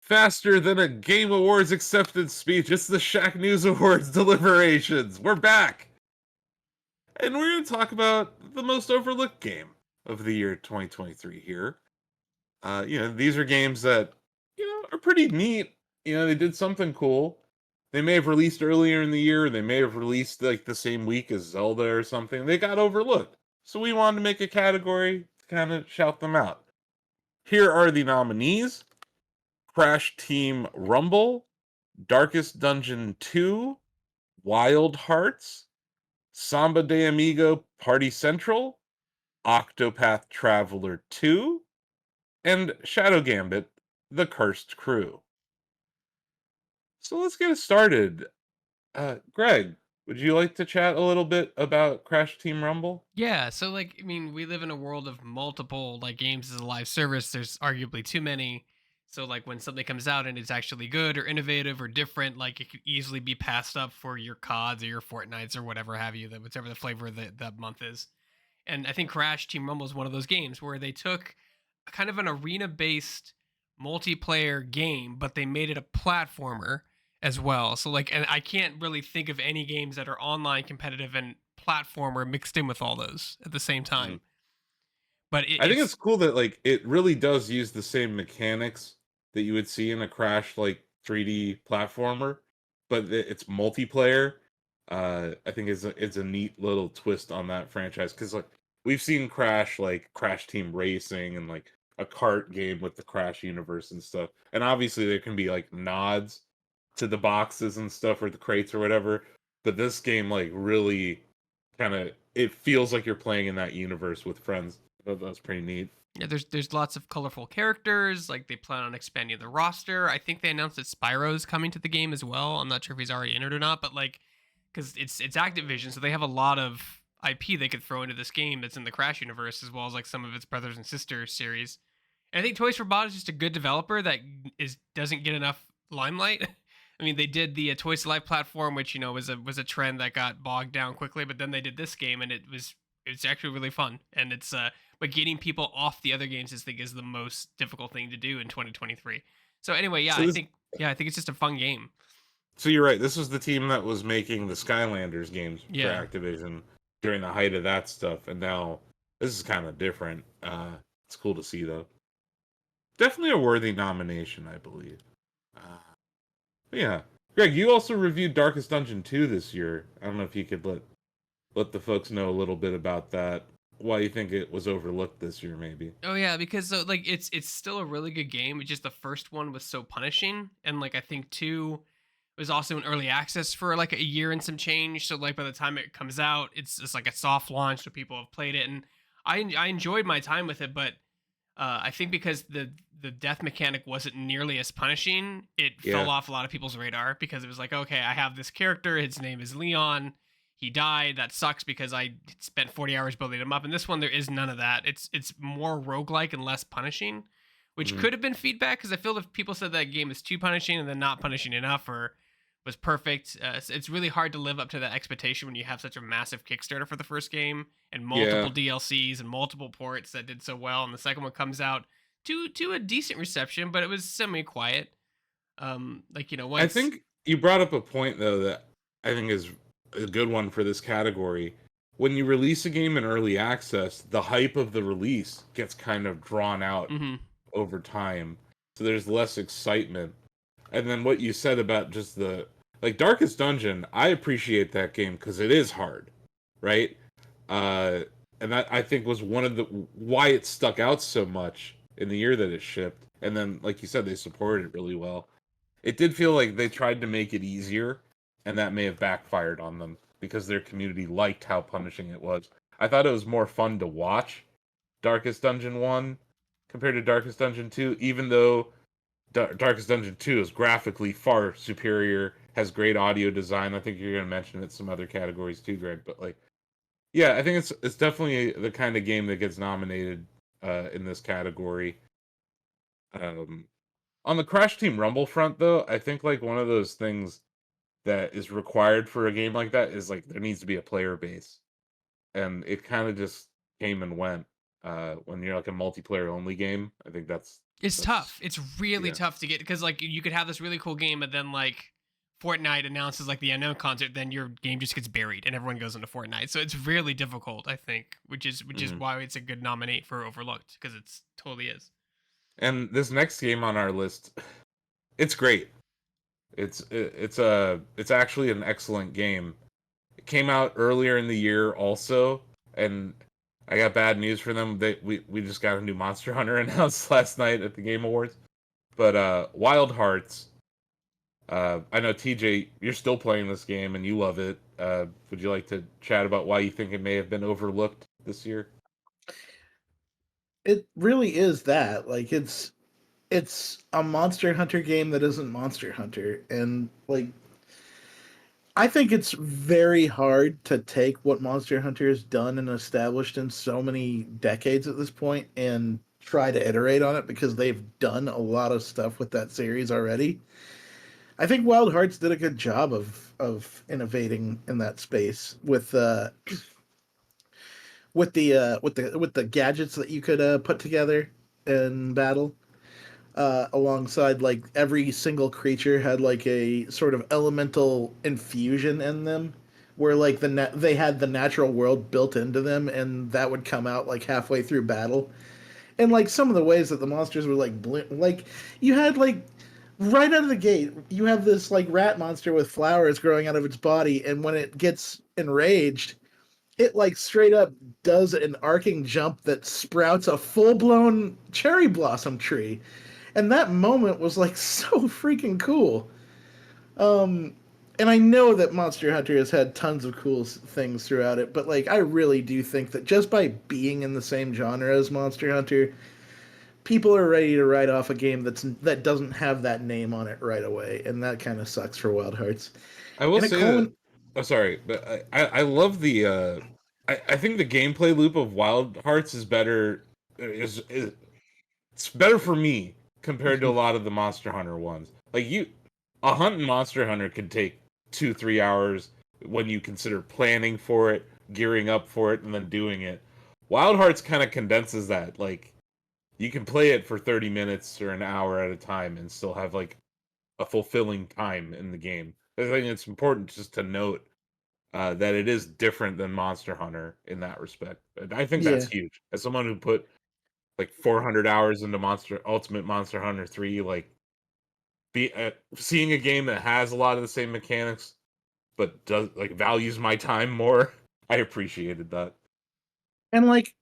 Faster than a Game Awards acceptance speech, it's the Shacknews Awards deliberations. We're back! And we're going to talk about the most overlooked game of the year 2023 here. These are games that, are pretty neat. They did something cool. They may have released earlier in the year, they may have released like the same week as Zelda or something. They got overlooked. So we wanted to make a category to kind of shout them out. Here are the nominees: Crash Team Rumble, Darkest Dungeon 2, Wild Hearts, Samba de Amigo Party Central, Octopath Traveler 2, and Shadow Gambit, The Cursed Crew. So let's get it started. Greg, would you like to chat a little bit about Crash Team Rumble? Yeah, so I mean, we live in a world of multiple games as a live service. There's arguably too many. So when something comes out and it's actually good or innovative or different, it could easily be passed up for your CODs or your Fortnites or whatever have you, that whatever the flavor of that month is. And I think Crash Team Rumble is one of those games where they took kind of an arena based multiplayer game, but they made it a platformer as well. So and I can't really think of any games that are online competitive and platformer mixed in with all those at the same Mhm. time. But I think it's it's cool that it really does use the same mechanics that you would see in a Crash 3D platformer, but it's multiplayer. I think it's a neat little twist on that franchise because we've seen Crash, like Crash Team Racing and like a kart game with the Crash universe and stuff. And obviously there can be like nods to the boxes and stuff or the crates or whatever, but this game really kind of, it feels like you're playing in that universe with friends. That's pretty neat. yeah, there's lots of colorful characters. Like they plan on expanding the roster. I think they announced that Spyro's coming to the game as well. I'm not sure if he's already entered or not, but because it's Activision, so they have a lot of IP they could throw into this game that's in the Crash universe, as well as some of its brothers and sisters series. And I think Toys for Bob is just a good developer that doesn't get enough limelight. I mean, they did the Toys to Life platform, which was a trend that got bogged down quickly. But then they did this game, and it's actually really fun. And but getting people off the other games, I think, is the most difficult thing to do in 2023. So anyway, So this, I think it's just a fun game. so you're right. This was the team that was making the Skylanders games for Yeah. Activision during the height of that stuff, and now this is kind of different. It's cool to see though. Definitely a worthy nomination, I believe. Uh, but yeah, Greg, you also reviewed Darkest Dungeon 2 this year. I don't know if you could let the folks know a little bit about that. Why you think it was overlooked this year, maybe? Oh yeah, because it's still a really good game. It's just the first one was so punishing, and I think two was also in early access for a year and some change. So by the time it comes out, it's just like a soft launch, so people have played it, and I enjoyed my time with it. But I think because the death mechanic wasn't nearly as punishing, it fell Yeah. off a lot of people's radar because it was like, okay, I have this character, his name is Leon. He died. That sucks because I spent 40 hours building him up. And this one, there is none of that. It's more roguelike and less punishing, which Mhm. could have been feedback because I feel if people said that game is too punishing and then not punishing enough or was perfect, it's really hard to live up to that expectation when you have such a massive Kickstarter for the first game and multiple Yeah. DLCs and multiple ports that did so well. And the second one comes out to a decent reception, but it was semi quiet. I Once. think you brought up a point though that I think is a good one for this category. When you release a game in early access, the hype of the release gets kind of drawn out Mhm. over time. So there's less excitement. And then what you said about just the Darkest Dungeon, I appreciate that game because it is hard, right? Uh and that I think was one of the why it stuck out so much in the year that it shipped. And then like you said, they supported it really well. It did feel like they tried to make it easier, and that may have backfired on them because their community liked how punishing it was. I thought it was more fun to watch Darkest Dungeon 1 compared to Darkest Dungeon 2, even though Darkest Dungeon 2 is graphically far superior, has great audio design. I think you're going to mention it some other categories too, Greg, but yeah, I think it's definitely the kind of game that gets nominated in this category. Um, on the Crash Team Rumble front, though, I think one of those things that is required for a game like that is there needs to be a player base, and it kind of just came and went. when you're like a multiplayer only game. I think It's that's tough. It's really yeah. tough to get because like you could have this really cool game, but then like Fortnite announces like the unknown concert, then your game just gets buried and everyone goes into Fortnite. So it's really difficult, I think, which is Hmm. why it's a good nominee for Overlooked because it's totally is. And this next game on our list, it's great. It's actually an excellent game. It came out earlier in the year also, and I got bad news for them. We just got a new Monster Hunter announced last night at the Game Awards. But Wild Hearts, I know TJ, you're still playing this game and you love it. Would you like to chat about why you think it may have been overlooked this year? It really is that. Like it's a Monster Hunter game that isn't Monster Hunter, and like I think it's very hard to take what Monster Hunter has done and established in so many decades at this point and try to iterate on it because they've done a lot of stuff with that series already. I think Wild Hearts did a good job of innovating in that space with the gadgets that you could put together in battle. Alongside like every single creature had like a sort of elemental infusion in them where like they had the natural world built into them and that would come out like halfway through battle. And like some of the ways that the monsters were like like you had like right out of the gate you have this like rat monster with flowers growing out of its body, and when it gets enraged it like straight up does an arcing jump that sprouts a full-blown cherry blossom tree, and that moment was like so freaking cool. Um, and I know that Monster Hunter has had tons of cool things throughout it, but like I really do think that just by being in the same genre as Monster Hunter, people are ready to write off a game that doesn't have that name on it right away, and that kind of sucks for Wild Hearts. I will And it say that. culmin Oh, sorry, but I love the. I think the gameplay loop of Wild Hearts is better. Is it's better for me compared to a lot of the Monster Hunter ones. Like a hunt in Monster Hunter could take 2-3 hours when you consider planning for it, gearing up for it, and then doing it. Wild Hearts kind of condenses that. Like you can play it for 30 minutes or an hour at a time and still have like a fulfilling time in the game. I think it's important just to note that it is different than Monster Hunter in that respect. And I think that's yeah. huge. As someone who put like 400 hours into Ultimate Monster Hunter 3, like seeing a game that has a lot of the same mechanics but does like values my time more, I appreciated that. And like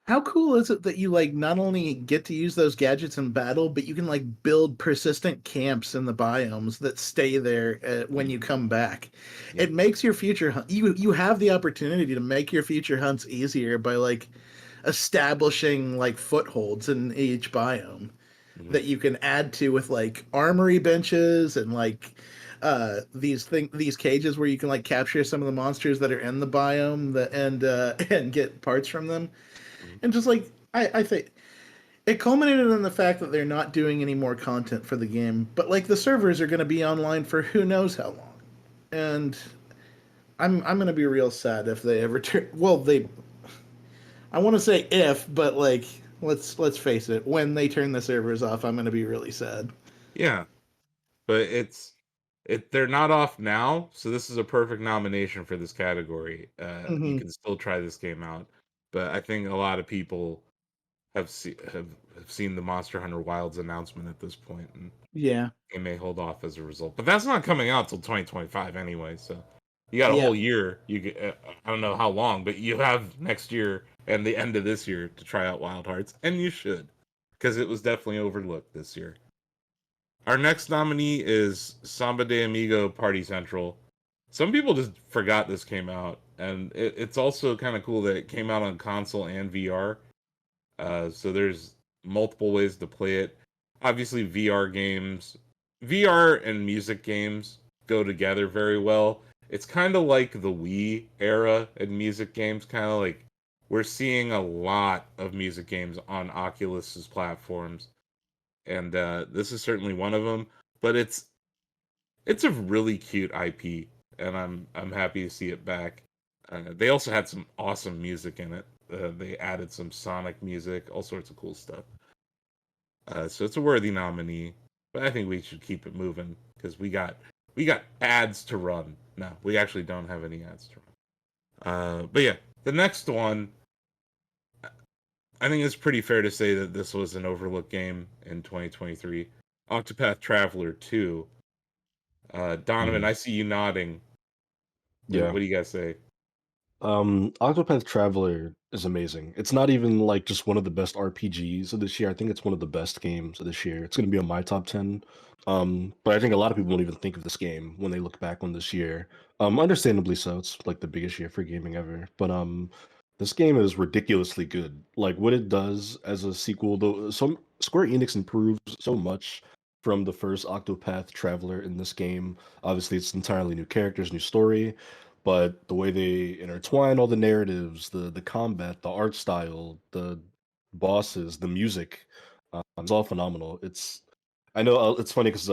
how cool is it that you like not only get to use those gadgets in battle, but you can like build persistent camps in the biomes that stay there when Mm, you come back. yeah. It makes your future you have the opportunity to make your future hunts easier by like establishing like footholds in each biome Mhm. that you can add to with like armory benches and like these cages where you can like capture some of the monsters that are in the biome and get parts from them, Mhm. and just like I think it culminated in the fact that they're not doing any more content for the game, but like the servers are going to be online for who knows how long, and I'm going to be real sad if they ever turn. Well, they I want to say if, but like let's face it, when they turn the servers off, I'm going to be really sad. Yeah, but they're not off now, so this is a perfect nomination for this category. You Hmm. can still try this game out, but I think a lot of people have seen the Monster Hunter Wilds announcement at this point, and Yeah, they may hold off as a result. But that's not coming out till 2025 anyway, so you got a yeah. whole year. I don't know how long, but you have next year and the end of this year to try out Wild Hearts, and you should, because it was definitely overlooked this year. Our next nominee is Samba de Amigo Party Central. Some people just forgot this came out, and it's also kind of cool that it came out on console and VR. So there's multiple ways to play it. Obviously, VR and music games go together very well. It's kind of like the Wii era in music games, kind of like we're seeing a lot of music games on Oculus's platforms, and this is certainly one of them. But it's a really cute IP, and I'm happy to see it back. They also had some awesome music in it. They added some Sonic music, all sorts of cool stuff. So it's a worthy nominee, but I think we should keep it moving because we got ads to run. No, we actually don't have any ads to run. But yeah, the next one, I think it's pretty fair to say that this was an overlooked game in 2023. Octopath Traveler 2. Donovan, I see you nodding. Yeah. What do you guys say? Octopath Traveler is amazing. It's not even like just one of the best RPGs of this year. I think it's one of the best games of this year. It's going to be on my top 10. But I think a lot of people won't even think of this game when they look back on this year. Understandably so. It's like the biggest year for gaming ever. But this game is ridiculously good. Like what it does as a sequel, though, some Square Enix improves so much from the first Octopath Traveler in this game. Obviously, it's entirely new characters, new story, but the way they intertwine all the narratives, the combat, the art style, the bosses, the music, it's all phenomenal. I know it's funny because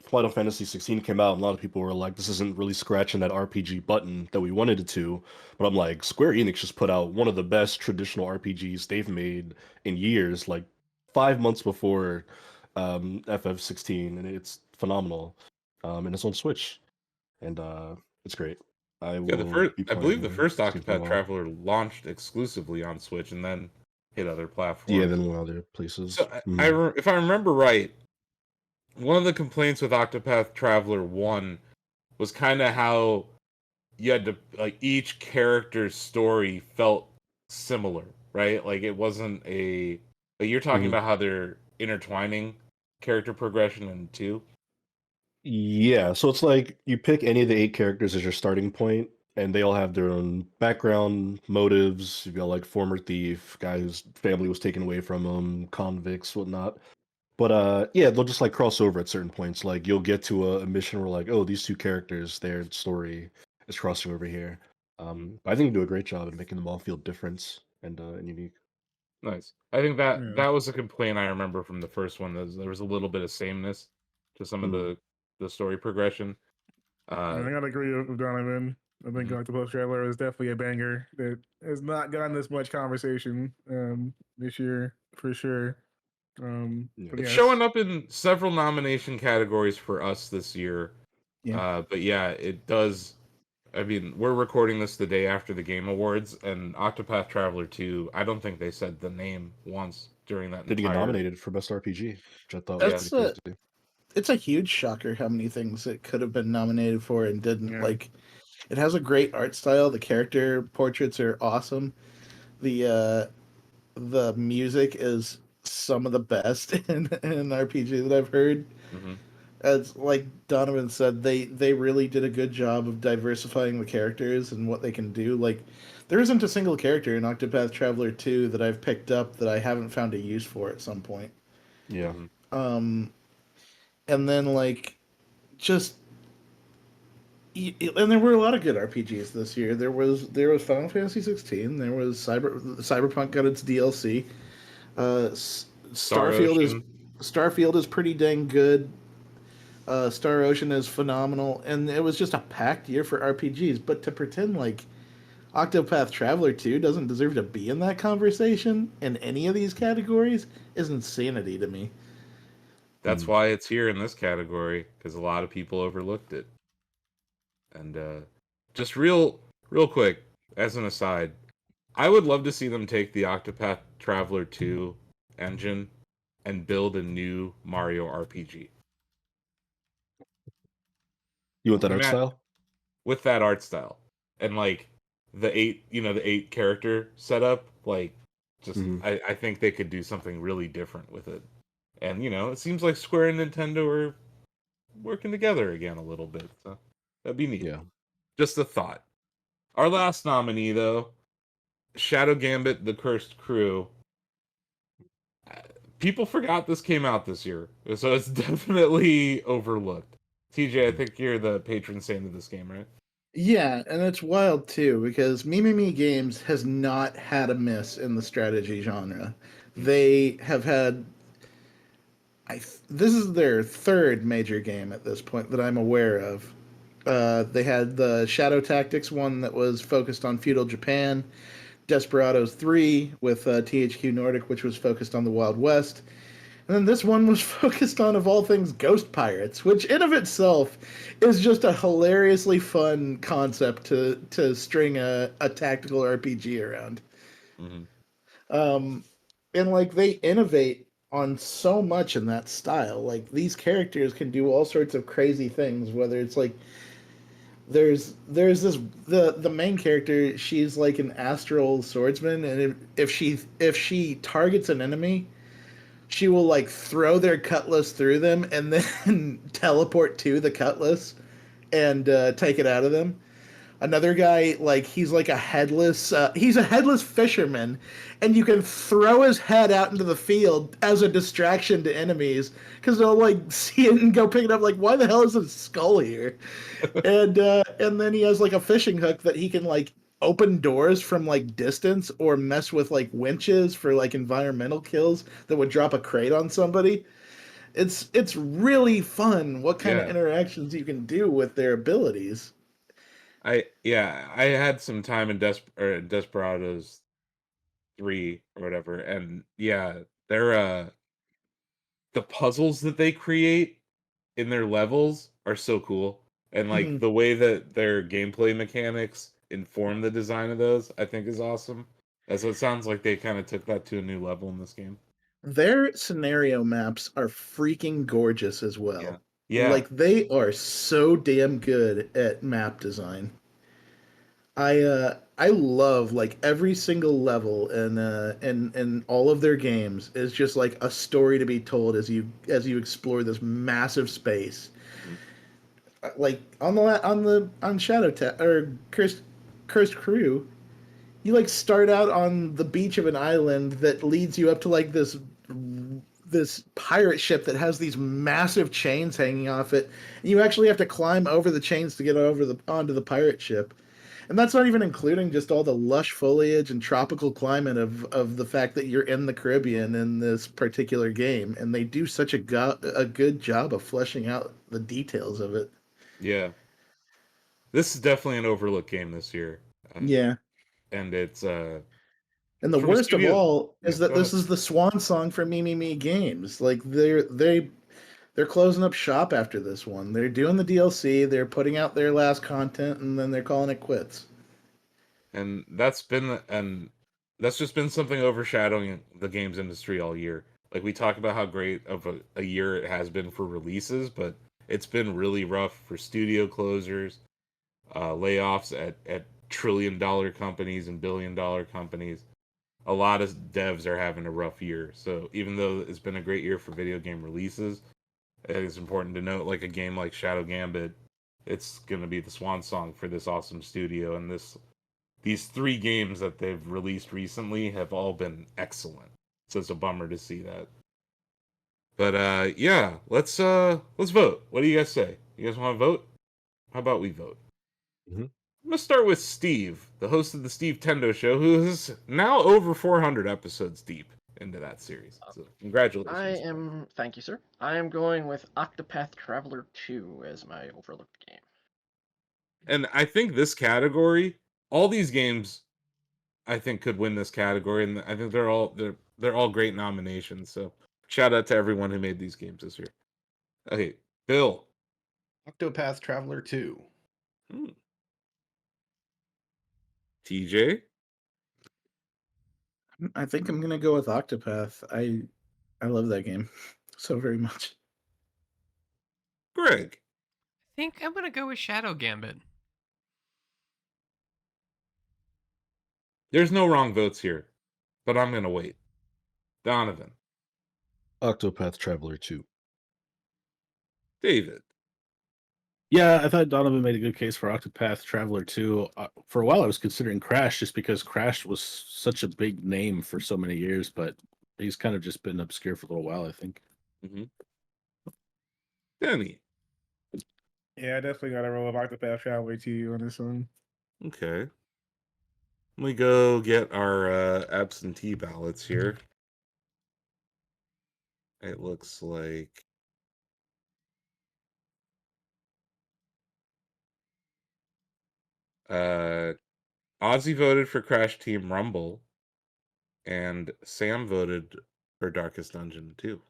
Final Fantasy 16 came out, and a lot of people were like, "This isn't really scratching that RPG button that we wanted it to." But I'm like, Square Enix just put out one of the best traditional RPGs they've made in years, like 5 months before FF16, and it's phenomenal. And it's on Switch, and it's great. I Yeah, will be I believe the playing first this game for a Octopath while. Traveler launched exclusively on Switch and then hit other Yeah, platforms. then one other places. So, if I remember right, one of the complaints with Octopath Traveler 1 was kind of how you had to, like, each character's story felt similar, right? Like, it wasn't like, you're talking Mhm. about how they're intertwining character progression in 2. Yeah, so it's like you pick any of the 8 characters as your starting point, and they all have their own background, motives. You've got like former thief, guy whose family was taken away from him, convicts, whatnot. But yeah, they'll just like cross over at certain points. Like you'll get to a mission where like, oh, these two characters, their story is crossing over here. I think you do a great job at making them all feel different and unique. Nice. I think that Yeah. that was a complaint I remember from the first one. There was a little bit of sameness to some of Mhm. the story progression. I gotta agree with Donovan. I think Mhm. Octopus Traveler is definitely a banger that has not gotten this much conversation this year for sure. Yeah. But It's yes, showing up in several nomination categories for us this year. Yeah. But yeah, it does. I mean, we're recording this the day after the Game Awards, and Octopath Traveler 2, I don't think they said the name once during that Did he get entire. nominated for best RPG, which I thought was Yeah. pretty That's a crazy. it's a huge shocker how many things it could have been nominated for and didn't. yeah, Like, it has a great art style. The character portraits are awesome. The music is some of the best in RPG that I've heard. Hmm. As like Donovan said, they really did a good job of diversifying the characters and what they can do. Like, there isn't a single character in Octopath Traveler 2 that I've picked up that I haven't found a use for at some point. Yeah. Hmm. Um, and then like just and there were a lot of good RPGs this year. There was Final Fantasy 16. There was Cyberpunk got its DLC. Star Starfield is Ocean. Starfield is pretty dang good. Star Ocean is phenomenal, and it was just a packed year for RPGs. But to pretend like Octopath Traveler 2 doesn't deserve to be in that conversation in any of these categories is insanity to me. That's why it's here in this category, because a lot of people overlooked it. And just real quick, as an aside, I would love to see them take the Octopath Traveler 2 engine and build a new Mario RPG. You want that art Ima- style? with that art style and like the 8 character setup, like, just Hmm. I think they could do something really different with it. And it seems like Square and Nintendo are working together again a little bit, so that'd be neat. Yeah. Just a thought. Our last nominee, though, Shadow Gambit: The Cursed Crew. People forgot this came out this year, so it's definitely overlooked. TJ, I think you're the patron saint of this game, right? Yeah, and it's wild too because Me Games has not had a miss in the strategy genre. They have had this is their third major game at this point that I'm aware of. They had the Shadow Tactics one that was focused on feudal Japan. Desperados 3 with THQ Nordic, which was focused on the Wild West. And then this one was focused on, of all things, Ghost Pirates, which in of itself is just a hilariously fun concept to string a tactical RPG around. Mhm. And like they innovate on so much in that style. Like these characters can do all sorts of crazy things, whether it's like there's this the main character, she's like an astral swordsman, and if she targets an enemy, she will like throw their cutlass through them and then teleport to the cutlass and take it out of them. Another guy, like he's a headless fisherman, and you can throw his head out into the field as a distraction to enemies because they'll like see it and go pick it up. Like, why the hell is his skull here? And then he has like a fishing hook that he can like open doors from like distance or mess with like winches for like environmental kills that would drop a crate on somebody. It's really fun what kind of Yeah. interactions you can do with their abilities. I had some time in Desperados 3 or whatever, and yeah, they're the puzzles that they create in their levels are so cool. And like Mhm. the way that their gameplay mechanics inform the design of those, I think is awesome. And so it sounds like they kind of took that to a new level in this game. Their scenario maps are freaking gorgeous as Yeah. well. Yeah. Like they are so damn good at map design. I love like every single level in all of their games is just like a story to be told as you explore this massive space. Mhm. Like on Shadow or Cursed Crew, you like start out on the beach of an island that leads you up to like this pirate ship that has these massive chains hanging off it. And you actually have to climb over the chains to get over the onto the pirate ship. And that's not even including just all the lush foliage and tropical climate of the fact that you're in the Caribbean in this particular game. And they do such a good job of fleshing out the details of it. Yeah. This is definitely an overlooked game this year. Yeah. And it's And the from a worst of studio. all Yeah, is that go ahead. this is the swan song for Me Games. Like they're closing up shop after this one. They're doing the DLC, they're putting out their last content, and then they're calling it quits. And that's just been something overshadowing the games industry all year. Like we talk about how great of a year it has been for releases, but it's been really rough for studio closures, layoffs at trillion-dollar companies and billion-dollar companies. A lot of devs are having a rough year. So even though it's been a great year for video game releases, it's important to note like a game like Shadow Gambit, it's going to be the swan song for this awesome studio, and these 3 games that they've released recently have all been excellent. So it's a bummer to see that. But yeah, let's vote. What do you guys say? You guys want to vote? How about we vote? Mhm. I'm gonna start with Steve, the host of the Steve Tendo Show, who is now over 400 episodes deep into that series. So congratulations. Thank you, sir. I am going with Octopath Traveler 2 as my overlooked game. And I think this category, all these games, I think could win this category, and I think they're all great nominations. So shout out to everyone who made these games this year. Okay, Bill. Octopath Traveler 2. Hmm. TJ. I think I'm gonna go with Octopath. I love that game so very much. Greg. I think I'm gonna go with Shadow Gambit. There's no wrong votes here, but I'm gonna wait. Donovan. Octopath Traveler 2. David. Yeah, I thought Donovan made a good case for Octopath Traveler 2. For a while, I was considering Crash just because Crash was such a big name for so many years, but he's kind of just been obscure for a little while, I think. Mm-hmm. Danny. Yeah, I definitely got to roll with Octopath Traveler to you on this one. Okay. Let me go get our absentee ballots here. It looks like Ozzy voted for Crash Team Rumble, and Sam voted for Darkest Dungeon 2.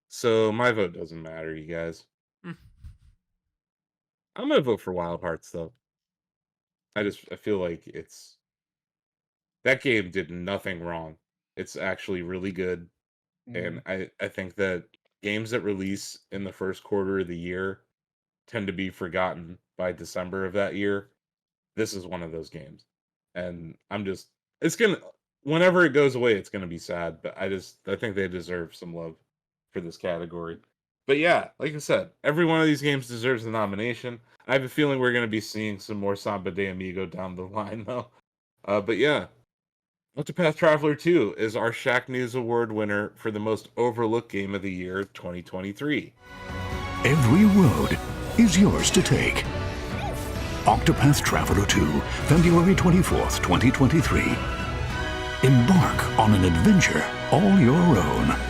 So my vote doesn't matter, you guys. Mm. I'm gonna vote for Wild Hearts though. I feel like that game did nothing wrong. It's actually really good, and I think that games that release in the first quarter of the year tend to be forgotten by December of that year. This is one of those games, and it's gonna whenever it goes away, it's gonna be sad. But I think they deserve some love for this category. But yeah, like I said, every one of these games deserves a nomination. I have a feeling we're gonna be seeing some more Samba de Amigo down the line, though. But yeah, Octopath Traveler 2 is our Shacknews Award winner for the most overlooked game of the year 2023. Every road is yours to take. Octopath Traveler 2, February 24th, 2023. Embark on an adventure all your own.